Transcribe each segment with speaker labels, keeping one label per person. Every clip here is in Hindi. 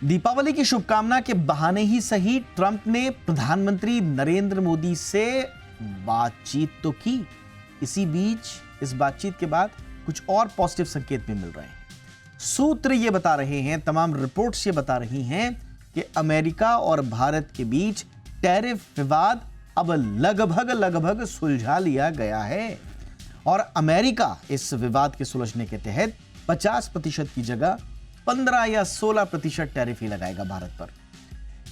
Speaker 1: दीपावली की शुभकामना के बहाने ही सही ट्रंप ने प्रधानमंत्री नरेंद्र मोदी से बातचीत तो की। इसी बीच इस बातचीत के बाद कुछ और पॉजिटिव संकेत भी मिल रहे हैं। सूत्र ये बता रहे हैं, तमाम रिपोर्ट्स ये बता रही हैं कि अमेरिका और भारत के बीच टैरिफ विवाद अब लगभग सुलझा लिया गया है और अमेरिका इस विवाद के सुलझने के तहत 50% की जगह 15 या 16% टैरिफ ही लगाएगा भारत पर।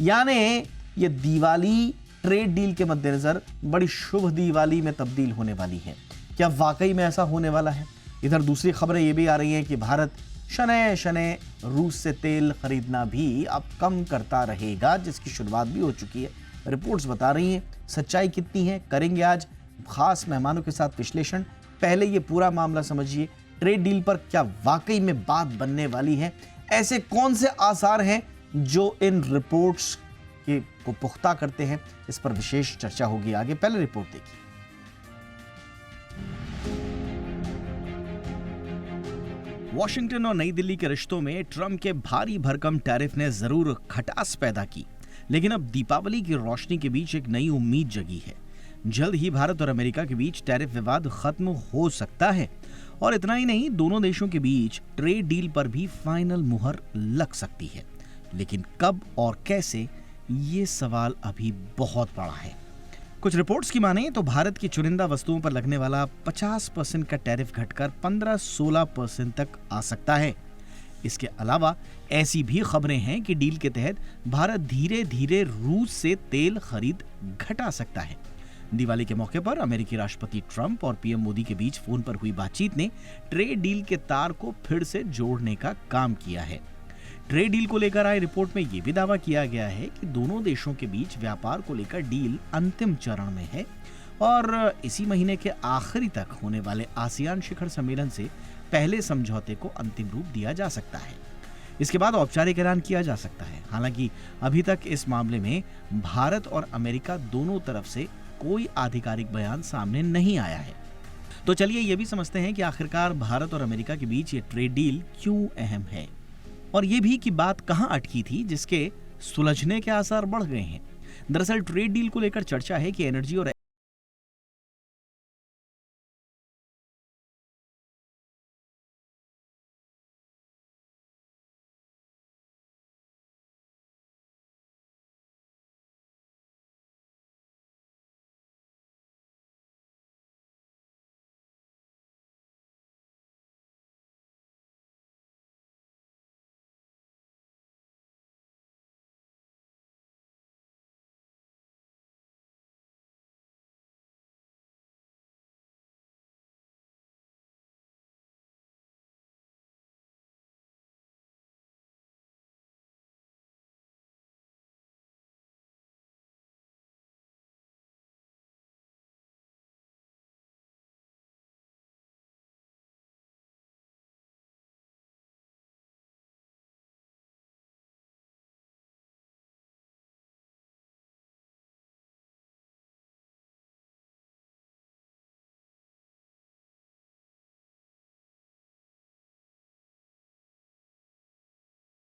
Speaker 1: यानी ये दिवाली ट्रेड डील के मद्देनजर बड़ी शुभ दिवाली में तब्दील होने वाली है। क्या वाकई में ऐसा होने वाला है? इधर दूसरी खबरें ये भी आ रही हैं कि भारत शनै शनै रूस से तेल खरीदना भी अब कम करता रहेगा, जिसकी शुरुआत भी हो चुकी है। रिपोर्ट्स बता रही हैं। सच्चाई कितनी है, करेंगे आज खास मेहमानों के साथ विश्लेषण। पहले ये पूरा मामला समझिए, ट्रेड डील पर क्या वाकई में बात बनने वाली है? ऐसे कौन से आसार हैं जो इन रिपोर्ट्स को पुख्ता करते हैं? इस पर विशेष चर्चा होगी आगे। पहले रिपोर्ट देखिए। वॉशिंगटन और नई दिल्ली के रिश्तों में ट्रंप के भारी भरकम टैरिफ ने जरूर खटास पैदा की, लेकिन अब दीपावली की रोशनी के बीच एक नई उम्मीद जगी है। जल्द ही भारत और अमेरिका के बीच टैरिफ विवाद खत्म हो सकता है और इतना ही नहीं, दोनों देशों के बीच ट्रेड डील पर भी फाइनल मुहर लग सकती है। लेकिन कब और कैसे, ये सवाल अभी बहुत बड़ा है। कुछ रिपोर्ट्स की माने तो भारत की चुनिंदा वस्तुओं पर लगने वाला 50% का टैरिफ घटकर 15-16% तक आ सकता है। इसके अलावा ऐसी भी खबरें हैं कि डील के तहत भारत धीरे धीरे रूस से तेल खरीद घटा सकता है। दिवाली के मौके पर अमेरिकी राष्ट्रपति ट्रंप और पीएम मोदी के बीच फोन पर हुई बातचीत ने ट्रेड डील के तार को फिर से जोड़ने का काम किया है। ट्रेड डील को लेकर आई रिपोर्ट में यह भी दावा किया गया है कि दोनों देशों के बीच व्यापार को लेकर डील अंतिम चरण में है और इसी महीने के आखिरी तक होने वाले आसियान शिखर सम्मेलन से पहले समझौते को अंतिम रूप दिया जा सकता है। इसके बाद औपचारिक ऐलान किया जा सकता है। हालांकि अभी तक इस मामले में भारत और अमेरिका दोनों तरफ से कोई आधिकारिक बयान सामने नहीं आया है। तो चलिए ये भी समझते हैं कि आखिरकार भारत और अमेरिका के बीच ये ट्रेड डील क्यों अहम है और ये भी कि बात कहां अटकी थी जिसके सुलझने के आसार बढ़ गए हैं। दरअसल ट्रेड डील को लेकर चर्चा है कि एनर्जी और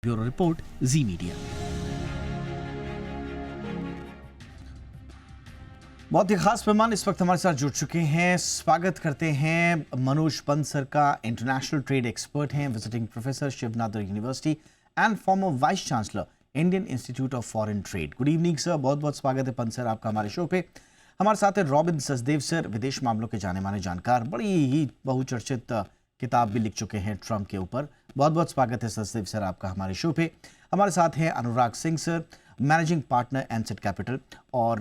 Speaker 1: ब्यूरो रिपोर्ट, जी मीडिया। बहुत ही खास मेहमान इस वक्त हमारे साथ जुड़ चुके हैं। स्वागत करते हैं मनोज बंसल का, इंटरनेशनल ट्रेड एक्सपर्ट हैं, visiting professor Shivnath university and farmer vice chancellor Indian institute of foreign trade. Good evening sir, बहुत बहुत स्वागत है पंत सर आपका हमारे शो पे। हमारे साथ है रॉबिन सचदेव सर, विदेश मामलों के जाने माने जानकार, बड़ी ही बहुचर्चित किताब भी लिख चुके हैं ट्रंप के ऊपर। बहुत बहुत स्वागत है सचदेव सर आपका हमारे शो पे। हमारे साथ हैं Anurag Singh sir, managing partner एनसेट कैपिटल, और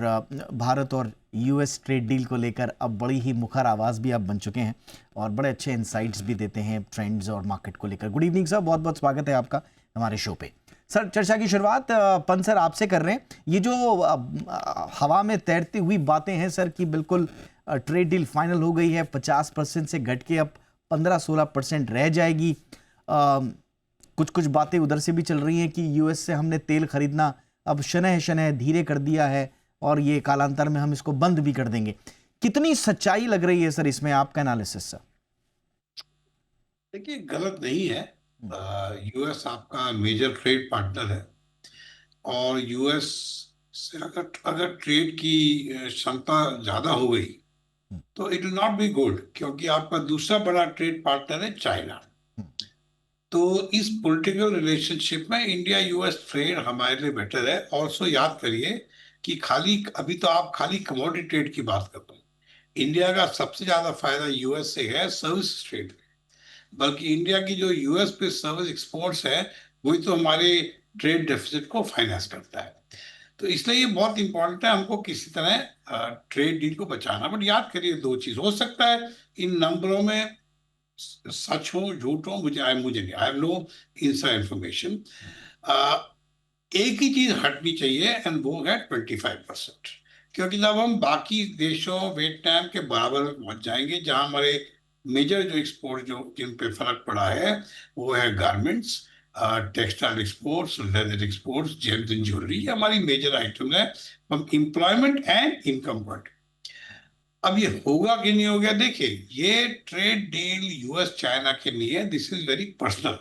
Speaker 1: भारत और यूएस ट्रेड डील को लेकर अब बड़ी ही मुखर आवाज़ भी आप बन चुके हैं और बड़े अच्छे इंसाइट्स भी देते हैं ट्रेंड्स और मार्केट को लेकर। गुड इवनिंग सर, बहुत बहुत स्वागत है आपका हमारे शो पे। सर चर्चा की शुरुआत पंत सर आपसे कर रहे हैं। ये जो हवा में तैरती हुई बातें हैं सर कि बिल्कुल ट्रेड डील फाइनल हो गई है, 50% से घट के अब 15-16% रह जाएगी। कुछ बातें उधर से भी चल रही हैं कि यूएस से हमने तेल खरीदना अब शनह शनह धीरे कर दिया है और ये कालांतर में हम इसको बंद भी कर देंगे। कितनी सच्चाई लग रही है सर इसमें, आपका एनालिसिस सर?
Speaker 2: देखिए, गलत नहीं है। यूएस आपका मेजर ट्रेड पार्टनर है और यूएस से अगर अगर ट्रेड की क्षमता ज्यादा हो गई तो it will not be good, क्योंकि आपका दूसरा बड़ा ट्रेड पार्टनर है चाइना। तो इस पॉलिटिकल रिलेशनशिप में इंडिया यूएस ट्रेड हमारे लिए बेटर है। ऑल्सो याद करिए कि खाली अभी तो आप खाली कमोडिटी ट्रेड की बात कर रहे हैं। इंडिया का सबसे ज्यादा फायदा यूएस से है सर्विस ट्रेड, बल्कि इंडिया की जो यूएस पे सर्विस एक्सपोर्ट्स है वही तो हमारे ट्रेड डेफिसिट को फाइनेंस करता है। तो इसलिए ये बहुत इंपॉर्टेंट है हमको किसी तरह ट्रेड डील को बचाना। बट याद करिए दो चीज हो सकता है इन नंबरों में सच हो झूठ हो, मुझे नहीं, I have no inside information. एक ही चीज हटनी चाहिए एंड वो है 25%। क्योंकि जब हम बाकी देशों वियतनाम के बराबर पहुंच जाएंगे, जहां हमारे मेजर जो एक्सपोर्ट जो जिन पे फर्क पड़ा है वो है garments, textile exports, leather exports, James and jewellery, ये हमारी मेजर आइटम है from employment and income point. अब ये होगा कि नहीं होगा, देखिए ये ट्रेड डील यूएस चाइना के लिए दिस इज वेरी पर्सनल।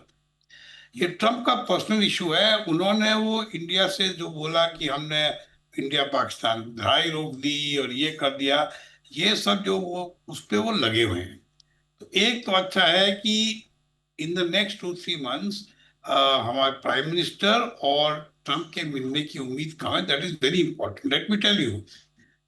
Speaker 2: ये ट्रम्प का पर्सनल इशू है। उन्होंने वो इंडिया से जो बोला कि हमने इंडिया पाकिस्तान लड़ाई रोक दी और ये कर दिया, ये सब जो वो उस पे वो लगे हुए हैं। तो एक तो अच्छा है कि इन द नेक्स्ट 2-3 मंथ्स हमारे प्राइम मिनिस्टर और ट्रम्प के मिलने की उम्मीद कम है। That is very important, let me tell you.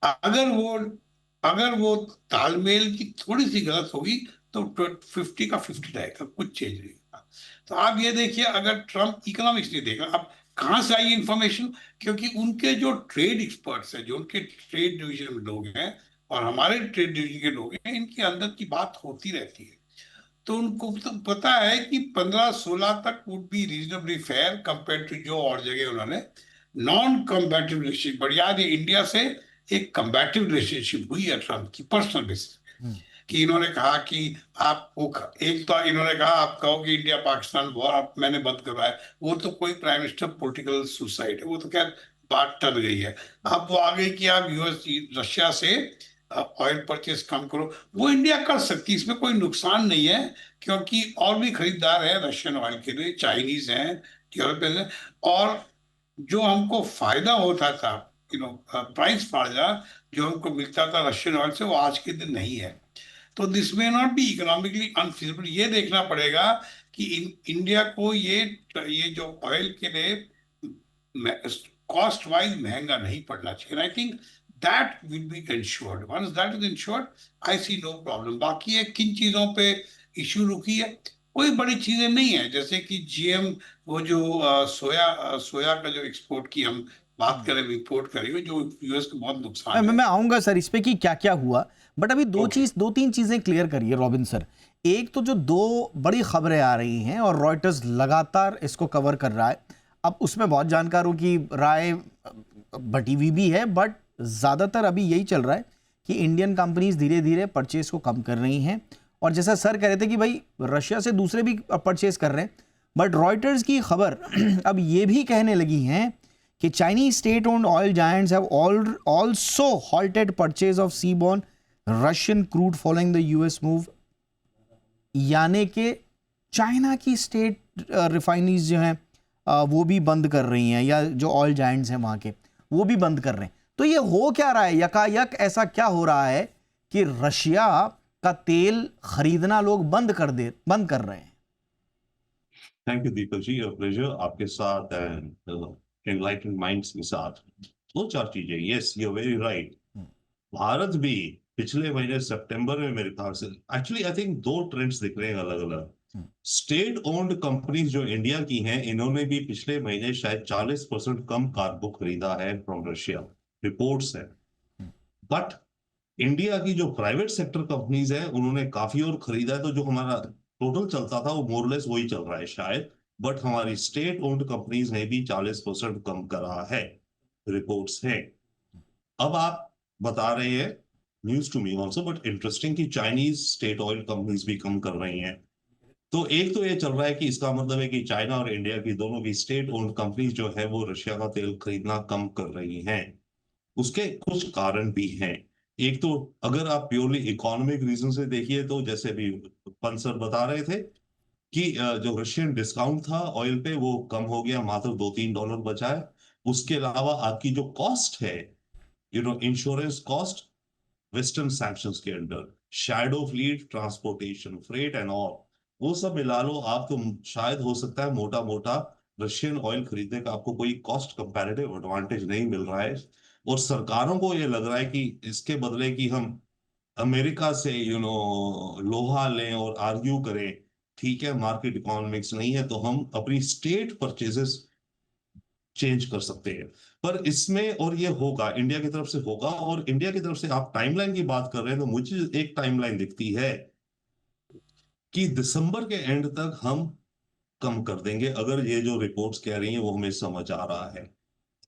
Speaker 2: अगर वो अगर वो तालमेल की थोड़ी सी गलत होगी तो 50 का 50 रहेगा, कुछ चेंज नहीं होगा। तो आप ये देखिए, अगर ट्रम्प इकोनॉमिक्स नहीं देगा, अब कहाँ से आई इंफॉर्मेशन? क्योंकि उनके जो ट्रेड एक्सपर्ट्स हैं, जो उनके ट्रेड डिवीजन में लोग हैं और हमारे ट्रेड डिवीजन के लोग हैं, इनके अंदर की बात होती रहती है। तो उनको तो पता है कि 15-16 तक would be reasonably fair compare to जो और जगह उन्होंने नॉन कम्बैटिव रिलेशनशिप। बट याद है इंडिया से एक कम्बैटिव रिलेशनशिप हुई है ट्रम्प की पर्सनल बेसिस कि इन्होंने कहा कि आपको, एक तो इन्होंने कहा आप कहो कि इंडिया पाकिस्तान वॉर आप मैंने बंद करवाया, वो तो कोई प्राइम मिनिस्टर पॉलिटिकल सुसाइड है, वो तो खैर बात टल गई है। अब वो आ गई कि आप यूएस रशिया से ऑयल परचेस कम करो। वो इंडिया कर सकती है, इसमें कोई नुकसान नहीं है, क्योंकि और भी खरीदार है रशियन ऑयल के लिए, चाइनीज हैं, यूरोपियन हैं। और जो हमको फायदा होता था, प्राइस फायदा जो हमको मिलता था रशियन ऑयल से, वो आज के दिन नहीं है। तो this may not be economically unfeasible. ये देखना पड़ेगा कि इंडिया को ये जो ऑयल के लिए कॉस्ट वाइज महंगा नहीं पड़ना चाहिए। I think that will be insured. Once that is insured, I see no problem. बाकी है किन चीजों पे इश्यू रुकी है, कोई बड़ी चीजें नहीं है। जैसे कि जीएम, वो जो सोया का जो एक्सपोर्ट की हम बात करें, इंपोर्ट करेंगे, जो यूएस को बहुत नुकसान है।
Speaker 1: मैं आऊंगा सर इस पे कि क्या क्या हुआ। बट अभी
Speaker 2: ओके।
Speaker 1: दो तीन चीजें क्लियर करिए रॉबिन सर। एक तो जो दो बड़ी खबरें आ रही हैं और रॉयटर्स लगातार इसको कवर कर रहा है, अब उसमें बहुत जानकारों की राय बटी हुई भी है, बट ज्यादातर अभी यही चल रहा है कि इंडियन कंपनीज धीरे धीरे परचेज को कम कर रही हैं। और जैसा सर कह रहे थे कि भाई रशिया से दूसरे भी परचेज कर रहे हैं, बट रॉयटर्स की खबर अब ये भी कहने लगी हैं कि Chinese state-owned oil giants have also halted purchase of seaborne Russian crude following the US move। यानी कि चाइना की स्टेट रिफाइनरीज जो हैं वो भी बंद कर रही हैं, या जो ऑयल जायंट्स हैं वहां के वो भी बंद कर रहे हैं। तो ये हो क्या रहा है, यकायक ऐसा क्या हो रहा है कि रशिया का तेल खरीदना लोग बंद कर रहे हैं?
Speaker 3: Thank you Deepak ji, pleasure आपके साथ एनलाइटेंड माइंड्स के साथ। दो चार चीजें, yes you are very right. Bharat भी पिछले महीने सितंबर में मेरे ख्याल से, एक्चुअली आई थिंक दो ट्रेंड्स दिख रहे हैं अलग अलग। स्टेट ओन्ड कंपनीज जो इंडिया की हैं, इन्होंने भी पिछले महीने शायद 40% कम कार्गो खरीदा है फ्रॉम रशिया, रिपोर्ट्स है। बट इंडिया की जो प्राइवेट सेक्टर कंपनीज है उन्होंने काफी और खरीदा है। तो जो हमारा टोटल चलता था वो मोरलेस वही चल रहा है शायद, बट हमारी स्टेट ओन्ड कंपनीज ने भी 40% कम करा है, रिपोर्ट्स है। अब आप बता रहे हैं, news to me also but interesting, कि चाइनीज स्टेट ऑयल कंपनीज भी कम कर रही हैं। तो एक तो ये चल रहा है कि इसका मतलब है कि चाइना और इंडिया की दोनों की स्टेट ओन्ड कंपनीज जो है वो रशिया का तेल खरीदना कम कर रही हैं। उसके कुछ कारण भी हैं। एक तो अगर आप प्योरली इकोनॉमिक रीजन से देखिए तो जैसे अभी पंसर बता रहे थे कि जो रशियन डिस्काउंट था ऑयल पे वो कम हो गया, मात्र $2-3 बचा है। उसके अलावा आपकी जो कॉस्ट है, इंश्योरेंस कॉस्ट वेस्टर्न सैंक्शंस के under, shadow fleet, transportation, freight and all, वो सब मिला लो आप, तो शायद हो सकता है मोटा मोटा रशियन ऑयल खरीदने का आपको कोई कॉस्ट कंपैरेटिव एडवांटेज नहीं मिल रहा है। और सरकारों को ये लग रहा है कि इसके बदले कि हम अमेरिका से लोहा लें और आर्ग्यू करें, ठीक है मार्केट इकोनॉमिक्स नहीं है, तो हम अपनी स्टेट परचेजेस चेंज कर सकते हैं। पर इसमें, और ये होगा इंडिया की तरफ से होगा, और इंडिया की तरफ से आप टाइमलाइन की बात कर रहे हैं, तो मुझे एक टाइमलाइन दिखती है कि दिसंबर के एंड तक हम कम कर देंगे, अगर ये जो रिपोर्ट्स कह रही हैं वो हमें समझ आ रहा है।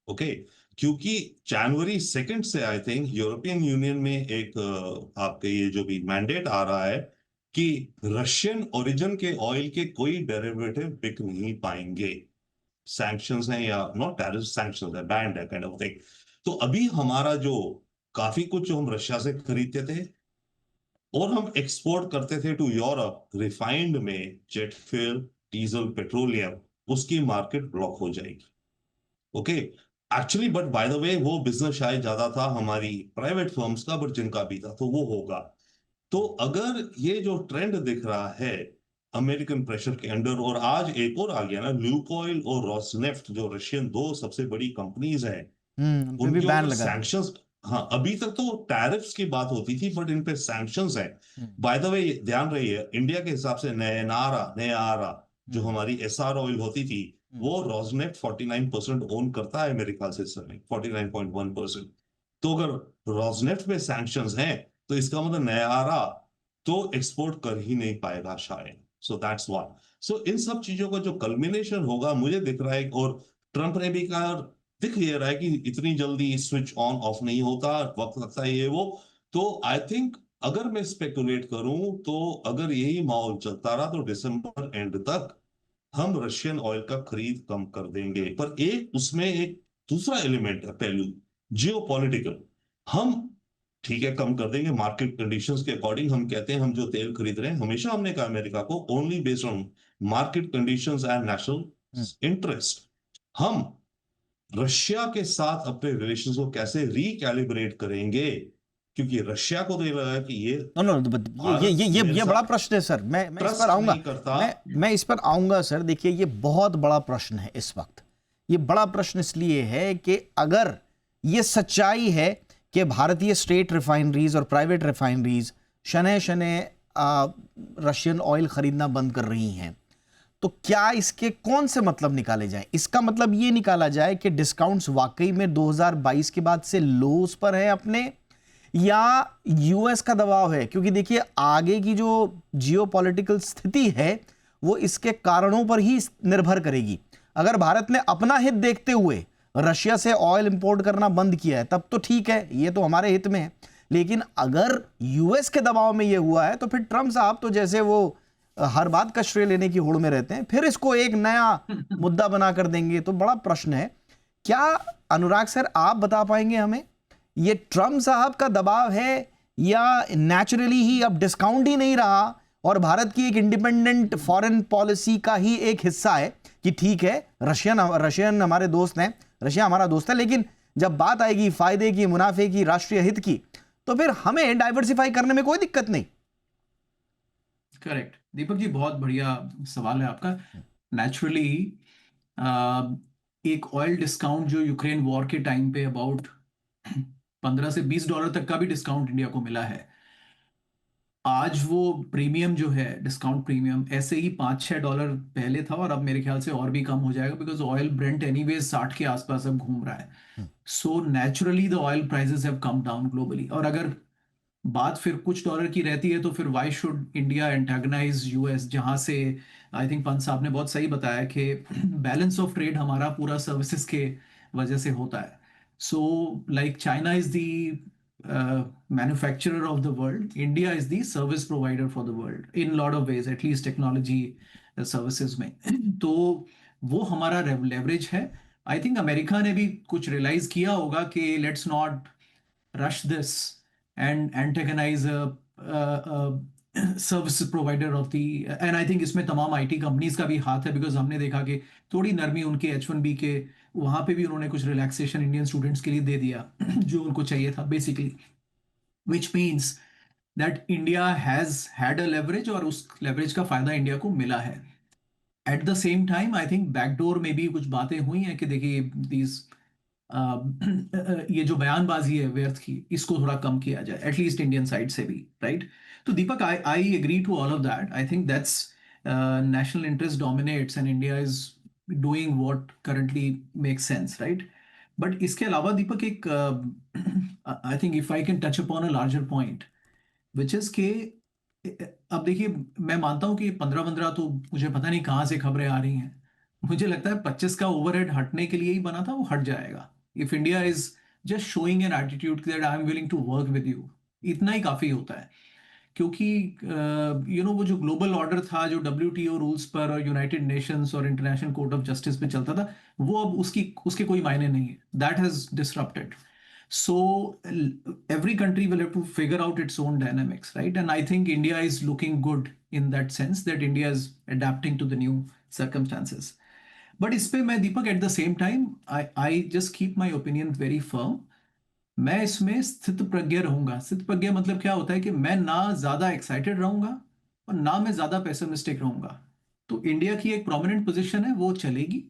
Speaker 3: ओके, क्योंकि जनवरी 2 से आई थिंक यूरोपियन यूनियन में एक आपके ये जो भी मैंडेट आ रहा है कि रशियन ओरिजिन के ऑयल के कोई डेरिवेटिव बिक नहीं पाएंगे। सैंक्शंस हैं, या नॉट टैरिफ, सैंक्शंस है, बैंड है काइंड ऑफ थिंग। तो अभी हमारा जो काफी कुछ जो हम रशिया से खरीदते थे और हम एक्सपोर्ट करते थे टू यूरोप, रिफाइंड में जेट फ्यूल, डीजल, पेट्रोलियम, उसकी मार्केट ब्लॉक हो जाएगी। Okay, actually but by the way वो बिजनेस शायद ज्यादा था हमारी प्राइवेट फर्म्स का, बट जिनका भी था तो वो होगा। तो अगर ये जो ट्रेंड दिख रहा है अमेरिकन प्रेशर के अंडर, और आज एक और आ गया ना, ल्यूकोइल और रोसनेफ्ट, जो रशियन दो सबसे बड़ी कंपनीज हैं,
Speaker 1: उन पे भी
Speaker 3: उनके
Speaker 1: बैन
Speaker 3: ऊपर
Speaker 1: लगा दिया।
Speaker 3: सैंक्शंस। हाँ, अभी तक तो टैरिफ्स की बात होती थी, बट इन पे सैंक्शंस है।
Speaker 1: हम्म,
Speaker 3: बाय द वे ध्यान रहिए, इंडिया के हिसाब से नयारा जो
Speaker 1: हम्म,
Speaker 3: हमारी एसआर ऑयल होती थी,
Speaker 1: हम्म,
Speaker 3: वो रोजनेफ्ट 49% ओन करता है मेरे ख्याल से इस समय, 49.1%। तो अगर रोजनेफ्ट पे सैंक्शंस हैं, तो इसका मतलब नयारा तो एक्सपोर्ट कर ही नहीं पाएगा शायद। So that's what. सो इन सब चीजों का जो कल्मिनेशन होगा मुझे दिख रहा है, और ट्रंप ने भी कहा, दिख ये रहा है कि इतनी जल्दी स्विच ऑन ऑफ नहीं होता, वक्त लगता है ये वो। तो आई थिंक अगर मैं स्पेकुलेट करूं, तो अगर यही माहौल चलता रहा तो दिसंबर एंड तक हम रशियन ऑयल का खरीद कम कर देंगे। पर एक उसमें एक दूसरा एलिमेंट है, पहलू जियो पॉलिटिकल। हम ठीक है कम कर देंगे मार्केट कंडीशंस के अकॉर्डिंग, हम कहते हैं हम जो तेल खरीद रहे हैं, हमेशा हमने कहा अमेरिका को, only based on market conditions and
Speaker 1: hmm.
Speaker 3: National interest. हम रशिया के साथ अपने रिलेशंस को कैसे रिकैलिब्रेट करेंगे, क्योंकि रशिया को तो ये लगा कि ये
Speaker 1: नो नो,
Speaker 3: भारत मेरे
Speaker 1: ये बड़ा
Speaker 3: साथ
Speaker 1: प्रश्न है सर। मैं इस पर
Speaker 3: ट्रस्ट
Speaker 1: आऊंगा।
Speaker 3: नहीं करता।
Speaker 1: मैं इस पर आऊंगा सर। देखिए, ये बहुत बड़ा प्रश्न है इस वक्त। ये बड़ा प्रश्न इसलिए है कि अगर ये सच्चाई है कि भारतीय स्टेट रिफाइनरीज और प्राइवेट रिफाइनरीज शनै शनै रशियन ऑयल खरीदना बंद कर रही हैं, तो क्या इसके कौन से मतलब निकाले जाएं? इसका मतलब ये निकाला जाए कि डिस्काउंट्स वाकई में 2022 के बाद से लोस पर है अपने, या यूएस का दबाव है? क्योंकि देखिए, आगे की जो जियोपॉलिटिकल स्थिति है वो इसके कारणों पर ही निर्भर करेगी। अगर भारत ने अपना हित देखते हुए रशिया से ऑयल इंपोर्ट करना बंद किया है, तब तो ठीक है, ये तो हमारे हित में है। लेकिन अगर यूएस के दबाव में ये हुआ है, तो फिर ट्रंप साहब तो जैसे वो हर बात का श्रेय लेने की होड़ में रहते हैं, फिर इसको एक नया मुद्दा बना कर देंगे। तो बड़ा प्रश्न है। क्या अनुराग सर आप बता पाएंगे हमें, ये ट्रंप साहब का दबाव है, या नेचुरली ही अब डिस्काउंट ही नहीं रहा और भारत की एक इंडिपेंडेंट फॉरेन पॉलिसी का ही एक हिस्सा है कि ठीक है, रशियन हमारे दोस्त हैं, रशिया हमारा दोस्त है, लेकिन जब बात आएगी फायदे की, मुनाफे की, राष्ट्रीय हित की, तो फिर हमें डाइवर्सिफाई करने में कोई दिक्कत नहीं।
Speaker 4: करेक्ट दीपक जी, बहुत बढ़िया सवाल है आपका। नेचुरली एक ऑयल डिस्काउंट जो यूक्रेन वॉर के टाइम पे अबाउट $15 से $20 तक का भी डिस्काउंट इंडिया को मिला है, आज वो प्रीमियम जो है, डिस्काउंट प्रीमियम, ऐसे ही $5-6 पहले था, और अब मेरे ख्याल से और भी कम हो जाएगा, बिकॉज ऑयल ब्रेंट एनीवेज 60 के आसपास अब घूम रहा है। So naturally the oil prices have come down globally. और अगर बात फिर कुछ डॉलर की रहती है, तो फिर वाई शुड इंडिया एंटागनाइज यूएस, जहां से आई थिंक पंत साहब ने बहुत सही बताया कि बैलेंस ऑफ ट्रेड हमारा पूरा सर्विसेज के वजह से होता है। So like China is the manufacturer of the world, India is the service provider for the world in lot of ways, at least technology services में। तो वो हमारा लेवरेज है। आई थिंक अमेरिका ने भी कुछ रियलाइज किया होगा कि let's not rush this and antagonize a service provider of the, and I think इसमें तमाम IT कंपनीज का भी हाथ है, बिकॉज हमने देखा कि थोड़ी नरमी उनके H1B के वहां पे भी उन्होंने कुछ रिलैक्सेशन इंडियन स्टूडेंट्स के लिए दे दिया जो उनको चाहिए था basically, which means that India has had a leverage और उस लेवरेज का फायदा इंडिया को मिला है। At the same time I think backdoor में भी कुछ बातें हुई हैं कि देखिए दीज ये जो बयानबाजी है व्यर्थ की, इसको थोड़ा कम किया जाए एटलीस्ट इंडियन साइड से भी, राइट? तो Deepak, I agree to all of that. I think that's national interest dominates and India is doing what currently makes sense, right? But इसके अलावा दीपक एक I think if I can touch upon a larger point which is के अब देखिए, मैं मानता हूं कि 15-15 तो मुझे पता नहीं कहाँ से खबरें आ रही हैं, मुझे लगता है 25 का ओवरहेड हटने के लिए ही बना था, वो हट जाएगा। If India is just showing an attitude that I am willing to work with you, इतना ही काफी होता है। क्योंकि वो जो ग्लोबल ऑर्डर था जो WTO रूल्स पर और यूनाइटेड नेशंस और इंटरनेशनल कोर्ट ऑफ जस्टिस पे चलता था, वो अब उसके कोई मायने नहीं है, that has disrupted. So every country will have to figure out its own dynamics, right? And I think India is looking good in that sense that India is adapting to the new circumstances. But इस पे मैं दीपक at the same time I just keep my opinion very firm. मैं इसमें स्थित प्रज्ञ रहूंगा। स्थित प्रज्ञ मतलब क्या होता है कि मैं ना ज्यादा एक्साइटेड रहूंगा और ना मैं ज्यादा पेसिमिस्टिक रहूंगा। तो इंडिया की एक प्रोमिनेंट पोजीशन है, वो चलेगी,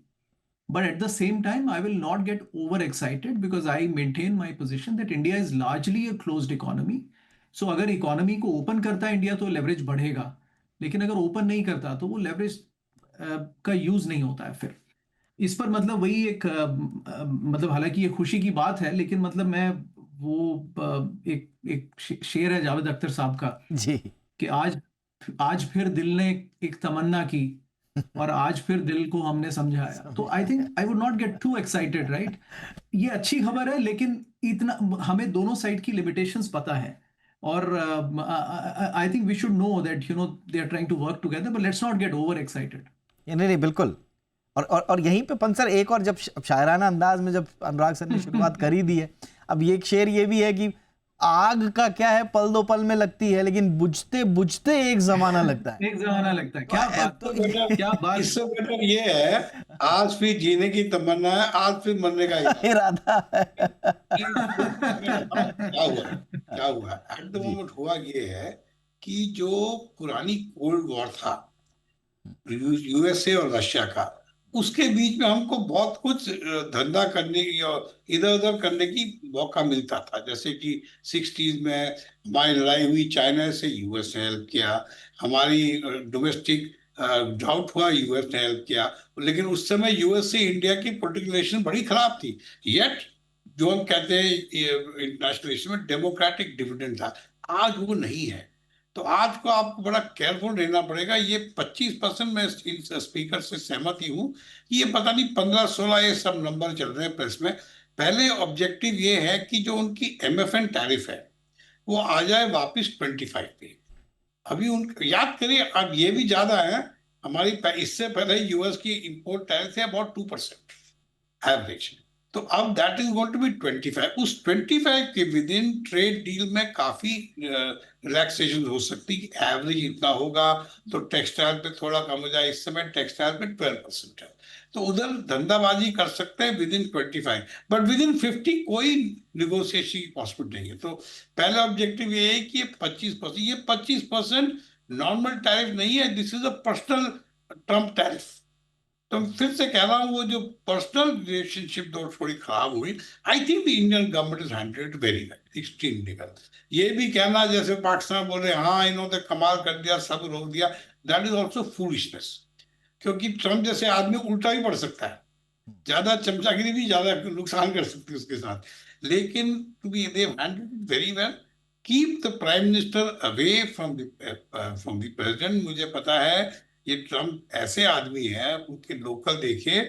Speaker 4: but at the same time I will not get overexcited because I maintain my position that India is largely a closed economy. So अगर इकोनॉमी को ओपन करता है इंडिया तो लेवरेज बढ़ेगा, लेकिन अगर ओपन नहीं करता तो वो लेवरेज का यूज नहीं होता है फिर। इस पर मतलब वही एक मतलब हालांकि ये खुशी की बात है, लेकिन मतलब मैं वो एक शेर है जावेद अख्तर साहब का
Speaker 1: जी।
Speaker 4: कि आज फिर दिल ने एक तमन्ना की और आज फिर दिल को हमने समझाया। तो I think I would not gate to excited, right? ये अच्छी खबर है, लेकिन इतना हमें दोनों साइड की लिमिटेशंस पता है, और I think we should know that they are trying to work together, but let's not get over excited.
Speaker 1: नहीं नहीं, बिल्कुल। और यहीं पे पंसर एक और, जब शायराना अंदाज में जब अनुराग सर ने शुरुआत करी दी है, अब ये एक शेर ये भी है कि आग का क्या है, पल दो पल में लगती है, लेकिन बुझते बुझते एक जमाना लगता है।
Speaker 4: एक जमाना लगता है। क्या बात,
Speaker 1: तो
Speaker 4: क्या बात।
Speaker 2: इससे बेटर ये है, आज फिर जीने की तमन्ना है, आज फिर मरने का
Speaker 1: इरादा है।
Speaker 2: क्या हुआ एट द मोमेंट, हुआ ये है कि जो पुरानी कोल्ड वॉर था USA और रशिया का, उसके बीच में हमको बहुत कुछ धंधा करने की और इधर उधर करने की मौका मिलता था। जैसे कि 60s में हमारी लड़ाई हुई चाइना से, US ने हेल्प किया। हमारी डोमेस्टिक ड्राउट हुआ, US ने हेल्प किया। लेकिन उस समय US से इंडिया की पॉलिटिकल रिलेशन बड़ी खराब थी। येट जो हम कहते हैं इंटरनेशनल रिलेशन में डेमोक्रेटिक डिविडेंड था, आज वो नहीं है। तो आज को आपको बड़ा केयरफुल रहना पड़ेगा। ये 25% मैं इस स्पीकर से सहमत ही हूँ कि ये पता नहीं 15-16 ये सब नंबर चल रहे हैं प्रेस में। पहले ऑब्जेक्टिव ये है कि जो उनकी MFN टैरिफ है वो आ जाए वापस 25 पे। अभी उन याद करिए, अब ये भी ज्यादा है। हमारी इससे पहले US की इंपोर्ट टैरिफ है अबाउट 2% एवरेज। तो अब that is going to be 25। उस 25 के विद इन ट्रेड डील में काफी रिलैक्सेशन हो सकती है। एवरेज इतना होगा तो टेक्सटाइल पे थोड़ा कम हो जाए। इस समय टेक्सटाइल पे 12% है, तो उधर धंधाबाजी कर सकते हैं with in 25, but with in 50 कोई निगोशिएशन की पॉसिबिलिटी नहीं है। तो पहला ऑब्जेक्टिव ये है कि ये 25%, ये 25% नॉर्मल टैरिफ नहीं है, this is a personal Trump tariff. तो फिर से कह रहा हूँ, वो जो पर्सनल रिलेशनशिप थोड़ी खराब हुई। I think the Indian government is handled very well, extremely well. ये भी कहना जैसे पाकिस्तान बोले हाँ इन्होंने कमाल कर दिया, सब रोक दिया, दैट इज ऑल्सो फूलिशनेस। क्योंकि ट्रम्प जैसे आदमी उल्टा भी पड़ सकता है, ज्यादा चमचागिरी भी ज्यादा नुकसान कर सकती है उसके साथ। लेकिन to be they handled very well. Keep the prime minister away from the president. मुझे पता है ये ट्रम्प ऐसे आदमी है, उनके लोकल देखे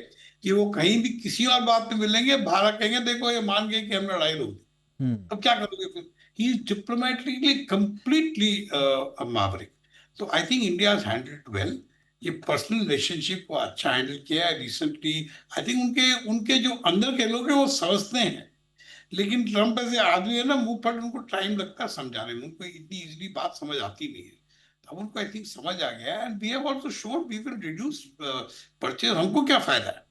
Speaker 2: कि वो कहीं भी किसी और बात पे मिलेंगे, भारत कहेंगे देखो ये मान गए कि हम लड़ाई रोक दी, अब क्या करोगे फिर। He is diplomatically completely maverick. तो I think India has handled well. ये पर्सनल रिलेशनशिप को अच्छा हैंडल किया है रिसेंटली। आई थिंक उनके जो अंदर के लोग हैं वो समझते हैं। लेकिन ट्रम्प ऐसे आदमी है ना, मुंह पर उनको टाइम लगता है समझाने में, उनको इतनी इजीली बात समझ आती नहीं है। अब उनको आई थिंक समझ आ गया, and we have also shown we will reduce purchase. हमको क्या फायदा है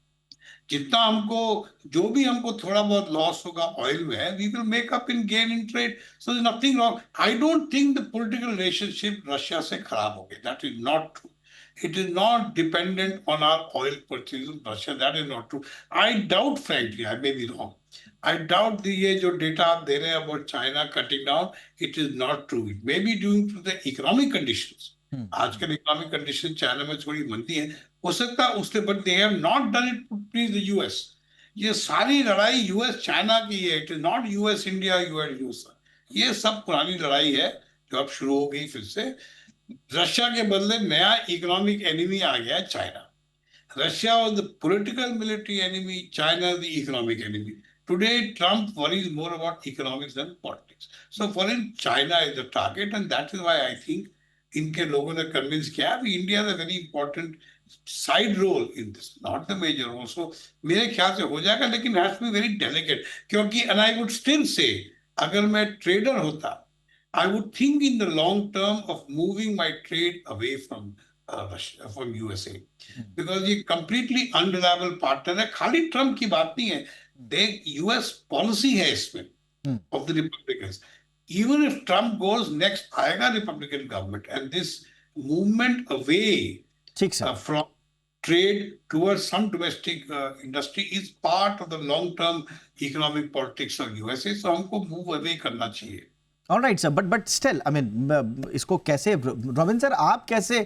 Speaker 2: जितना हमको, जो भी हमको थोड़ा बहुत लॉस होगा ऑयल में, we will make up in gain in trade, so nothing wrong. I don't think the political relationship Russia से खराब हो गए, that is not true. It is not dependent on our oil purchase from Russia. That is not true. I doubt, frankly, I may be wrong. I doubt the ये जो data आप दे रहे हैं about China cutting down, it is not true. It may be due to the economic conditions. आजकल इकोनॉमिक कंडीशन चाइना में थोड़ी मंदी है, हो सकता है उससे, but they have not done it to please the US. ये सारी लड़ाई यूएस चाइना की है, it is not US India, US. ये सब पुरानी लड़ाई है जो अब शुरू हो गई फिर से। रशिया के बदले नया इकोनॉमिक एनिमी आ गया है, China. Russia was the political military enemy, China the economic enemy. Today, Trump worries more about economics than politics. So for him, China is the target, and that is why I think इनके लोगों ने कन्विंस किया है India is a very important side role in this, not the major role. So मेरे ख्याल से हो जाएगा, लेकिन has to be very delicate, क्योंकि and I would still say, अगर मैं ट्रेडर होता, I would think in the long term of moving my trade away from Russia, from USA, because ये completely unreliable partner है। खाली ट्रम्प की बात नहीं है, देख यूएस पॉलिसी है इसमें of the Republicans. Even if Trump goes, next आएगा Republican government, and this movement away
Speaker 1: ठीक sir.
Speaker 2: from trade towards some domestic industry is part of the long-term economic politics of USA. So हमको move away करना चाहिए।
Speaker 1: Alright sir, but still I mean इसको कैसे, रॉबिन सर आप कैसे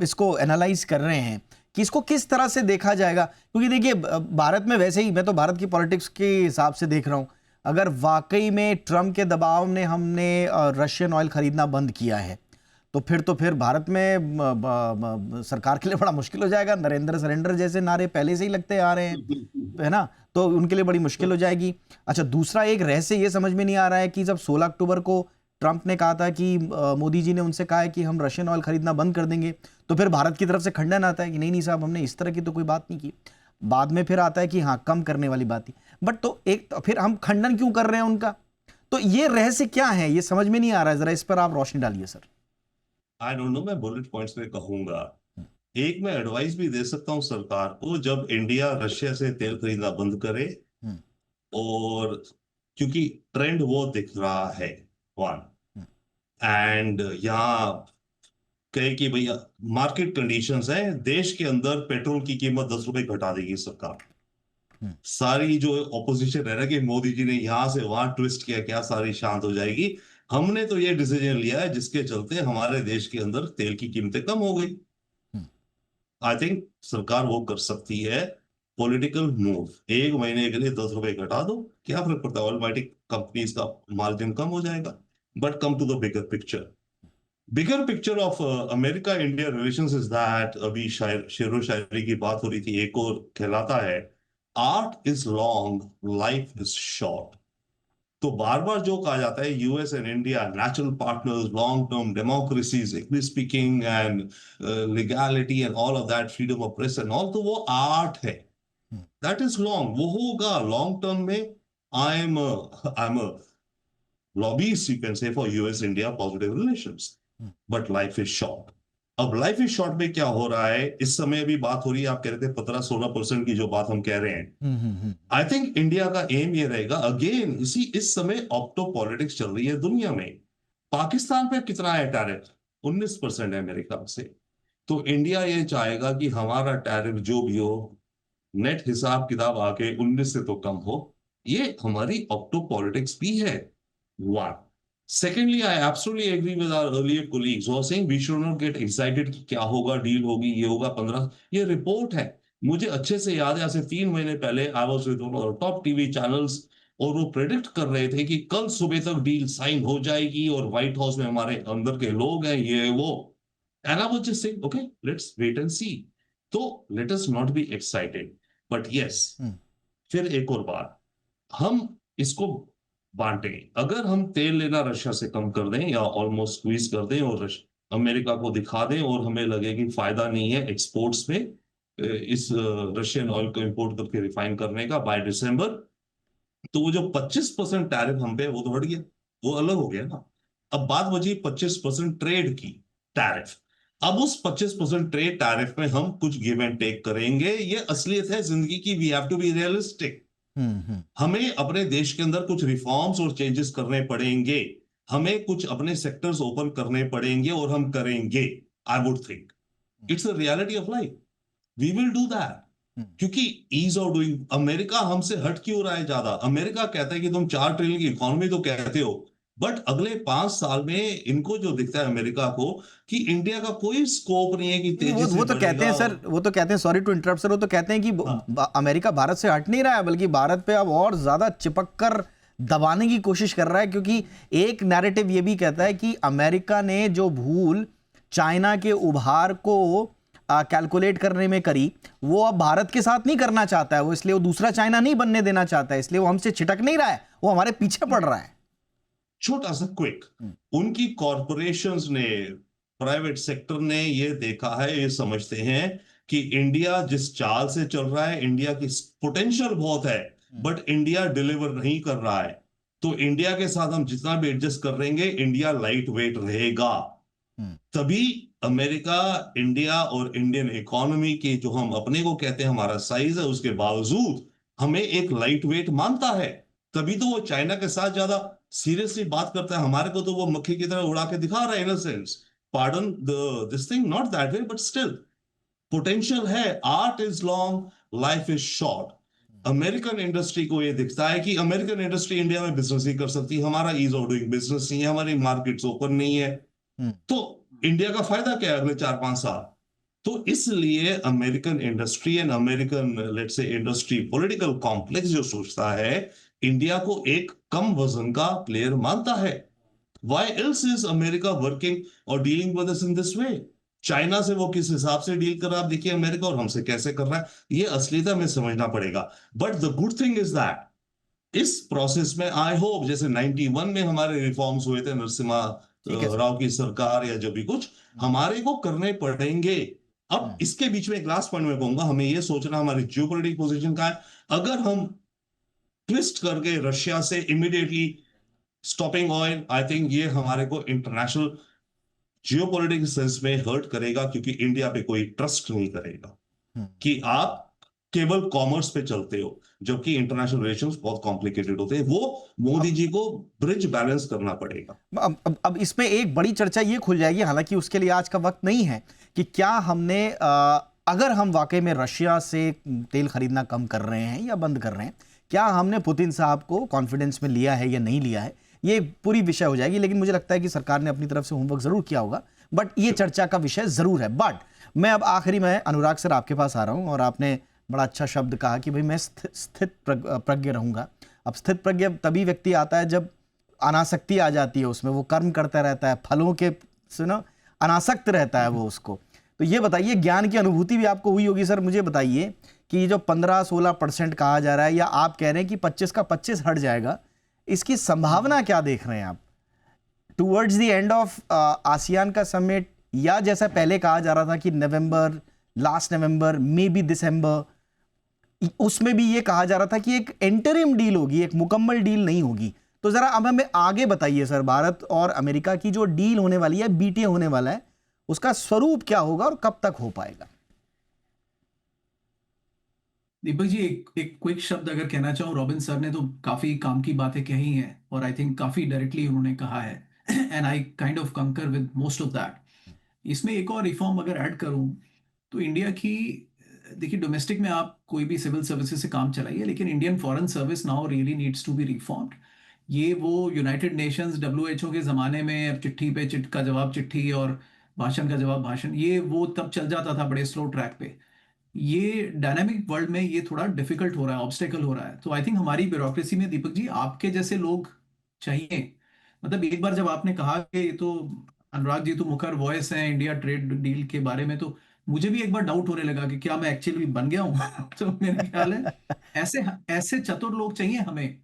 Speaker 1: इसको एनालाइज कर रहे हैं कि इसको किस तरह से देखा जाएगा? क्योंकि देखिए भारत में वैसे ही, मैं तो भारत की पॉलिटिक्स के हिसाब से देख रहा हूँ, अगर वाकई में ट्रम्प के दबाव ने हमने रशियन ऑयल खरीदना बंद किया है तो फिर भारत में सरकार के लिए बड़ा मुश्किल हो जाएगा। नरेंद्र सरेंडर जैसे नारे पहले से ही लगते आ रहे हैं, है ना, तो उनके लिए बड़ी मुश्किल हो जाएगी। अच्छा, दूसरा एक रहस्य ये समझ में नहीं आ रहा है कि जब 16 अक्टूबर को ट्रंप ने कहा था कि मोदी जी ने उनसे कहा है कि हम रशियन ऑयल खरीदना बंद कर देंगे, तो फिर भारत की तरफ से खंडन आता है कि नहीं साहब, हमने इस तरह की तो कोई बात नहीं की। बाद में फिर आता है कि हाँ, कम करने वाली बात थी, बट तो फिर हम खंडन क्यों कर रहे हैं उनका? तो ये रहस्य क्या है, ये समझ में नहीं आ रहा है, जरा इस पर आप रोशनी डालिए सर।
Speaker 3: आई डोंट नो, मैं बुलेट पॉइंट्स में कहूंगा। एक मैं एडवाइस भी दे सकता हूं सरकार को, जब इंडिया रशिया से तेल खरीदना बंद करे, और क्योंकि ट्रेंड वो दिख रहा है वन, एंड यहाँ कहे कि भैया मार्केट कंडीशंस है, देश के अंदर पेट्रोल की कीमत 10 रुपए घटा देगी सरकार। सारी जो ऑपोजिशन है ना कि मोदी जी ने यहां से वहां ट्विस्ट किया, क्या सारी शांत हो जाएगी। हमने तो ये डिसीजन लिया है जिसके चलते हमारे देश के अंदर तेल की कीमतें कम हो गई। आई थिंक सरकार वो कर सकती है, पॉलिटिकल मूव, 1 महीने के लिए 10 रुपए घटा दो, क्या फर्क पड़ता है, ऑलमाइटी कंपनीज का मार्जिन कम हो जाएगा। But come to the bigger picture of America India relations is that, अभी शेरो शायरी की बात हो रही थी, एक और कहलाता है, art is long, life is short. तो बार बार जो कहा जाता है US and India natural partners, long term democracies, English speaking and legality and all of that, freedom of press and all, तो वो आर्ट है, दैट इज लॉन्ग, वो होगा लॉन्ग टर्म में। I am a lobbyist you can say for US India positive relations, but life is short. अब लाइफ इज शॉर्ट में क्या हो रहा है, इस समय अभी बात हो रही है, आप कह रहे थे 15-16% की जो बात हम कह रहे हैं, आई थिंक इंडिया का एम ये रहेगा, अगेन इस समय ऑप्टो पॉलिटिक्स चल रही है दुनिया में। पाकिस्तान पे कितना है टैरिफ? 19% है मेरे ख्याल से। तो इंडिया ये चाहेगा कि हमारा टैरिफ जो भी हो, नेट हिसाब किताब आके 19 से तो कम हो। ये हमारी ऑप्टो पॉलिटिक्स भी है, one. Secondly, I absolutely agree with our earlier colleagues who are saying we should not get excited कि क्या होगा, डील होगी, ये होगा 15, ये रिपोर्ट है। मुझे अच्छे से याद है, ऐसे 3 महीने पहले I was with one of top TV channels, और वो प्रेडिक्ट कर रहे थे कि कल सुबह तक डील साइन हो जाएगी और व्हाइट हाउस में हमारे अंदर के लोग हैं, ये वो, and I was just saying okay, let's wait and see. तो let us not be excited, but yes, फिर एक और बात, हम इसको बांटे। अगर हम तेल लेना रशिया से कम कर दें या ऑलमोस्ट स्क्वीज कर दें और अमेरिका को दिखा दें, और हमें लगे कि फायदा नहीं है एक्सपोर्ट्स में इस रशियन ऑयल को इंपोर्ट करके रिफाइन करने का बाय दिसंबर, तो वो जो 25% टैरिफ हम पे वो तो हट गया, वो अलग हो गया ना। अब बात बची 25% ट्रेड की टैरिफ। अब उस 25% ट्रेड टैरिफ में हम कुछ गिव एंड टेक करेंगे, ये असलियत है जिंदगी की। We have to be realistic. हमें अपने देश के अंदर कुछ रिफॉर्म्स और चेंजेस करने पड़ेंगे, हमें कुछ अपने सेक्टर्स ओपन करने पड़ेंगे और हम करेंगे। I would think it's a reality of life, we will do that. क्योंकि ईज ऑफ डूइंग, अमेरिका हमसे हट क्यों रहा है ज्यादा? अमेरिका कहता है कि तुम 4 ट्रिलियन की इकोनॉमी तो कहते हो, बट अगले 5 साल में इनको जो दिखता है अमेरिका को कि इंडिया का कोई स्कोप नहीं है कि तेजी से
Speaker 1: वो तो कहते हैं सर, वो तो कहते हैं, सॉरी टू इंटरप्ट सर, वो तो कहते हैं कि अमेरिका भारत से हट नहीं रहा है, बल्कि भारत पे अब और ज्यादा चिपक कर दबाने की कोशिश कर रहा है। क्योंकि एक नैरेटिव ये भी कहता है कि अमेरिका ने जो भूल चाइना के उभार को कैलकुलेट करने में करी, वो अब भारत के साथ नहीं करना चाहता है। वो इसलिए वो दूसरा चाइना नहीं बनने देना चाहता है, इसलिए वो हमसे छिटक नहीं रहा है, वो हमारे पीछे पड़ रहा है।
Speaker 3: छोटा सा क्विक, उनकी कॉरपोरेशंस ने, प्राइवेट सेक्टर ने ये देखा है, ये समझते हैं कि इंडिया जिस चाल से चल रहा है, इंडिया की पोटेंशियल बहुत है, बट इंडिया डिलीवर नहीं कर रहा है। तो इंडिया के साथ हम जितना भी एडजस्ट कर लेंगे, इंडिया लाइट वेट रहेगा। तभी अमेरिका, इंडिया और इंडियन इकोनॉमी की जो हम अपने को कहते हैं हमारा साइज है, उसके बावजूद हमें एक लाइट वेट मानता है। तभी तो वो चाइना के साथ ज्यादा सीरियसली बात करता है। हमारे को तो वो मक्खी की तरह उड़ा के दिखा रहा है, in a sense, pardon this thing, not that way, but still potential है। Art is long, life is short. American industry को ये दिखता है कि अमेरिकन इंडस्ट्री इंडिया में बिजनेस नहीं कर सकती, हमारा ईज ऑफ डूइंग बिजनेस नहीं है, हमारी मार्केट्स ओपन नहीं है, तो इंडिया का फायदा क्या है अगले 4-5 साल? तो इसलिए American industry and American let's say industry political complex जो सोचता है, इंडिया को एक कम वजन का प्लेयर मानता है। Why else is America working or dealing with us in this way? China से वो किस हिसाब से डील कर रहा है, आप देखिए अमेरिका, और हमसे कैसे कर रहा है, ये असलियत हमें समझना पड़ेगा। But the good thing is that इस प्रोसेस में आई होप, जैसे 91 में हमारे रिफॉर्म्स हुए थे नरसिम्हा राव की सरकार या जो भी कुछ, हमारे को करने पड़ेंगे। अब इसके बीच में एक लास्ट पॉइंट में कहूंगा, हमें ये सोचना हमारी जियोपॉलिटिकल पोजीशन का है। अगर हम ट्विस्ट करके रशिया से immediately stopping oil, I think ये हमारे को इंटरनेशनल जियोपॉलिटिकल सेंस में हर्ट करेगा, क्योंकि इंडिया पे कोई ट्रस्ट नहीं करेगा कि आप केवल कॉमर्स पे चलते हो, जबकि इंटरनेशनल रिलेशंस बहुत कॉम्प्लिकेटेड होते हैं। वो मोदी जी को ब्रिज बैलेंस करना पड़ेगा।
Speaker 1: अब इसमें एक बड़ी चर्चा ये खुल जाएगी, हालांकि उसके लिए आज का वक्त नहीं है, कि क्या हमने अगर हम वाकई में रशिया से तेल खरीदना कम कर रहे हैं या बंद कर रहे हैं, क्या हमने पुतिन साहब को कॉन्फिडेंस में लिया है या नहीं लिया है, ये पूरी विषय हो जाएगी। लेकिन मुझे लगता है कि सरकार ने अपनी तरफ से होमवर्क जरूर किया होगा, बट ये चर्चा का विषय जरूर है। बट मैं अब आखिरी में अनुराग सर आपके पास आ रहा हूं, और आपने बड़ा अच्छा शब्द कहा कि भाई मैं स्थित प्रज्ञ रहूंगा। अब स्थित प्रज्ञ तभी व्यक्ति आता है जब अनासक्ति आ जाती है उसमें, वो कर्म करता रहता है, फलों के सुनो अनासक्त रहता है वो उसको। तो ये बताइए, ज्ञान की अनुभूति भी आपको हुई होगी सर, मुझे बताइए कि जो 15-16% कहा जा रहा है, या आप कह रहे हैं कि 25 का 25 हट जाएगा, इसकी संभावना क्या देख रहे हैं आप towards the end of ASEAN का समिट, या जैसा पहले कहा जा रहा था कि नवंबर, लास्ट नवंबर, मे बी दिसंबर, उसमें भी ये कहा जा रहा था कि एक इंटरिम डील होगी, एक मुकम्मल डील नहीं होगी। तो जरा अब हमें आगे बताइए सर, भारत और अमेरिका की जो डील होने वाली है, बीटीए होने वाला है, उसका स्वरूप क्या होगा और कब तक हो पाएगा?
Speaker 4: दीपक जी, एक क्विक शब्द अगर कहना चाहूँ, रॉबिन सर ने तो काफी काम की बातें कही हैं, और आई थिंक काफी डायरेक्टली उन्होंने कहा है, एंड आई काइंड ऑफ कंकर विद मोस्ट ऑफ दैट। इसमें एक और रिफॉर्म अगर ऐड करूं तो इंडिया की, देखिए डोमेस्टिक में आप कोई भी सिविल सर्विसेज से काम चलाइए, लेकिन Indian Foreign Service now really needs to be reformed. ये वो यूनाइटेड नेशंस WHO के ज़माने में अब चिट्ठी पे चिट का जवाब चिट्ठी और भाषण का जवाब भाषण, ये वो तब चल जाता था बड़े स्लो ट्रैक पे। ये डायनामिक वर्ल्ड में ये थोड़ा डिफिकल्ट हो रहा है, ऑब्स्टेकल हो रहा है। तो आई थिंक हमारी ब्यूरोक्रेसी में दीपक जी आपके जैसे लोग चाहिए। मतलब एक बार जब आपने कहा कि ये तो अनुराग जी तो मुखर वॉइस है इंडिया ट्रेड डील के बारे में, तो मुझे भी एक बार डाउट होने लगा कि क्या मैं एक्चुअली बन गया हूँ। तो मेरा ख्याल है ऐसे चतुर लोग चाहिए हमें,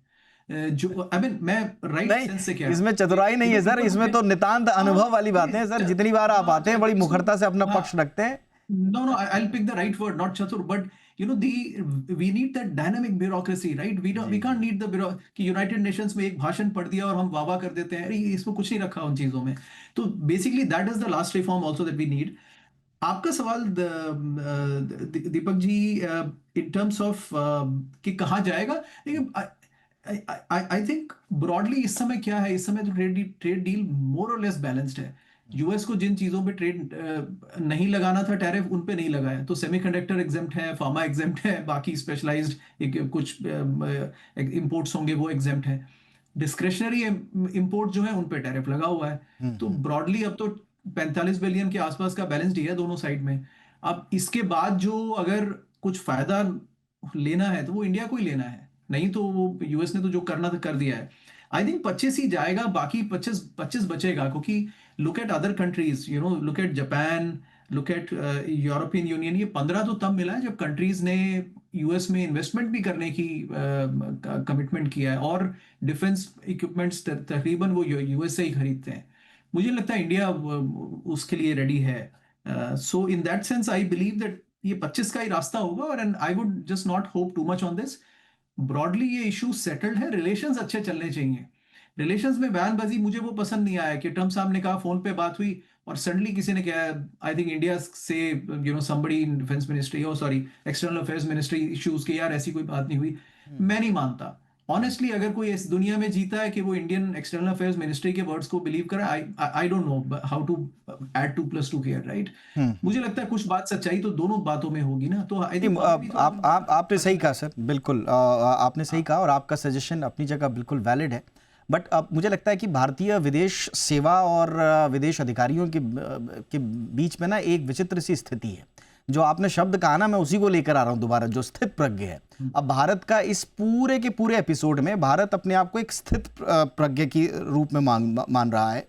Speaker 4: जो आई मीन मैं राइट सेंस से क्या,
Speaker 1: इसमें चतुराई नहीं है सर, इसमें तो नितांत अनुभव वाली बातें हैं सर। जितनी बार आप आते हैं बड़ी मुखरता से अपना पक्ष रखते हैं।
Speaker 4: No, I'll pick the right word, not chatur, but we need that dynamic bureaucracy, right? We can't need the कि यूनाइटेड नेशंस में एक भाषण पढ़ दिया और हम वाह वाह कर देते हैं, अरे इसमें कुछ नहीं रखा उन चीजों में। तो basically that is the last reform also that we need. आपका सवाल Deepak ji in terms of कि कहाँ जाएगा, आई थिंक ब्रॉडली इस समय क्या है, इस समय तो ट्रेड डील मोर और लेस बैलेंस्ड है। यूएस को जिन चीजों पे ट्रेड नहीं लगाना था टैरिफ, उन पे नहीं लगाया, तो सेमीकंडक्टर एग्जेम्प्ट है, फार्मा एग्जेम्प्ट है, बाकी स्पेशलाइज्ड कुछ इंपोर्ट्स होंगे वो एग्जेम्प्ट है। डिस्क्रेशनरी इंपोर्ट जो है उन पे टैरिफ लगा हुआ है। तो ब्रॉडली अब तो 45 बिलियन के आसपास का बैलेंस है दोनों साइड में। अब इसके बाद जो अगर कुछ फायदा लेना है तो वो इंडिया को ही लेना है, नहीं तो वो यूएस ने तो जो करना था कर दिया है। आई थिंक 25 ही जाएगा, बाकी 25 बचेगा, क्योंकि look at other countries, look at Japan, look at European union. ये 15 तो तब मिला है जब कंट्रीज ने यूएस में इन्वेस्टमेंट भी करने की कमिटमेंट किया है, और डिफेंस इक्विपमेंट्स तकरीबन वो यूएस से ही खरीदते हैं। मुझे लगता है इंडिया उसके लिए रेडी है। So in that sense I believe that ये 25 का ही रास्ता होगा, और and I would just not hope too much on this. Broadly ये इशू सेटल्ड है, रिलेशंस अच्छे चलने चाहिए। रिलेशंस में बयानबाजी मुझे वो पसंद नहीं आया कि ट्रम्प साहब ने कहा, फोन पे बात हुई और सडनली किसी ने कहा, आई थिंक इंडिया से somebody in defence ministry sorry external affairs ministry issues के, यार ऐसी कोई बात नहीं हुई। मैं नहीं मानता ऑनेस्टली, अगर कोई इस दुनिया में जीता है कि वो इंडियन एक्सटर्नल अफेयर्स मिनिस्ट्री के वर्ड्स को बिलीव करे, I don't know how to add 2+2 here, right? मुझे लगता है कुछ बात सच्चाई तो दोनों बातों में होगी ना। तो आई थिंक
Speaker 1: आपने सही कहा सर, बिल्कुल आपने सही कहा, और आपका सजेशन अपनी जगह बिल्कुल वैलिड है। बट अब मुझे लगता है कि भारतीय विदेश सेवा और विदेश अधिकारियों के बीच में ना एक विचित्र सी स्थिति है। जो आपने शब्द कहा ना, मैं उसी को लेकर आ रहा हूं दोबारा, जो स्थित प्रज्ञ है। अब भारत का इस पूरे के पूरे एपिसोड में भारत अपने आप को एक स्थित प्रज्ञ की रूप में मान रहा है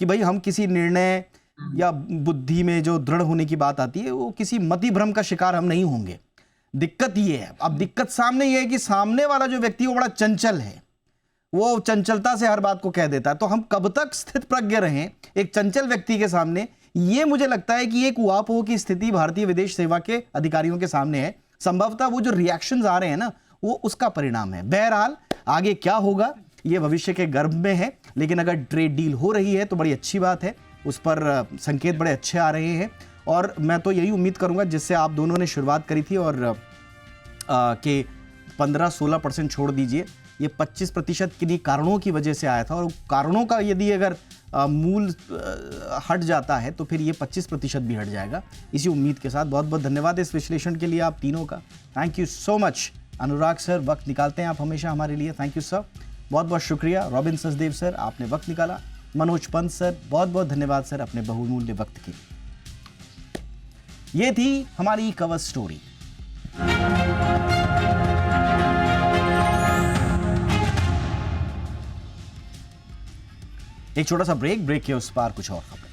Speaker 1: कि भाई हम किसी निर्णय या बुद्धि में जो दृढ़ होने की बात आती है, वो किसी मति भ्रम का शिकार हम नहीं होंगे। दिक्कत ये है, अब दिक्कत सामने ये है कि सामने वाला जो व्यक्ति वो बड़ा चंचल है, वो चंचलता से हर बात को कह देता है। तो हम कब तक स्थित प्रज्ञ रहें एक चंचल व्यक्ति के सामने, ये मुझे लगता है कि एक उहापोह की स्थिति भारतीय विदेश सेवा के अधिकारियों के सामने है। संभवतः वो जो रिएक्शंस आ रहे हैं ना, वो उसका परिणाम है। बहरहाल आगे क्या होगा ये भविष्य के गर्भ में है, लेकिन अगर ट्रेड डील हो रही है तो बड़ी अच्छी बात है, उस पर संकेत बड़े अच्छे आ रहे हैं। और मैं तो यही उम्मीद करूंगा, जिससे आप दोनों ने शुरुआत करी थी, और कि 15-16% छोड़ दीजिए, ये 25% किन्हीं कारणों की वजह से आया था, और कारणों का यदि अगर मूल हट जाता है तो फिर ये 25% भी हट जाएगा। इसी उम्मीद के साथ बहुत बहुत धन्यवाद इस विश्लेषण के लिए आप तीनों का। Thank you so much. Anurag sir, वक्त निकालते हैं आप हमेशा हमारे लिए, थैंक यू सर, बहुत बहुत शुक्रिया। रॉबिन सचदेव सर, आपने वक्त निकाला। मनोज पंत सर, बहुत बहुत धन्यवाद सर अपने बहुमूल्य वक्त के लिए। ये थी हमारी कवर स्टोरी। एक छोटा सा ब्रेक के उस पार कुछ और खबर।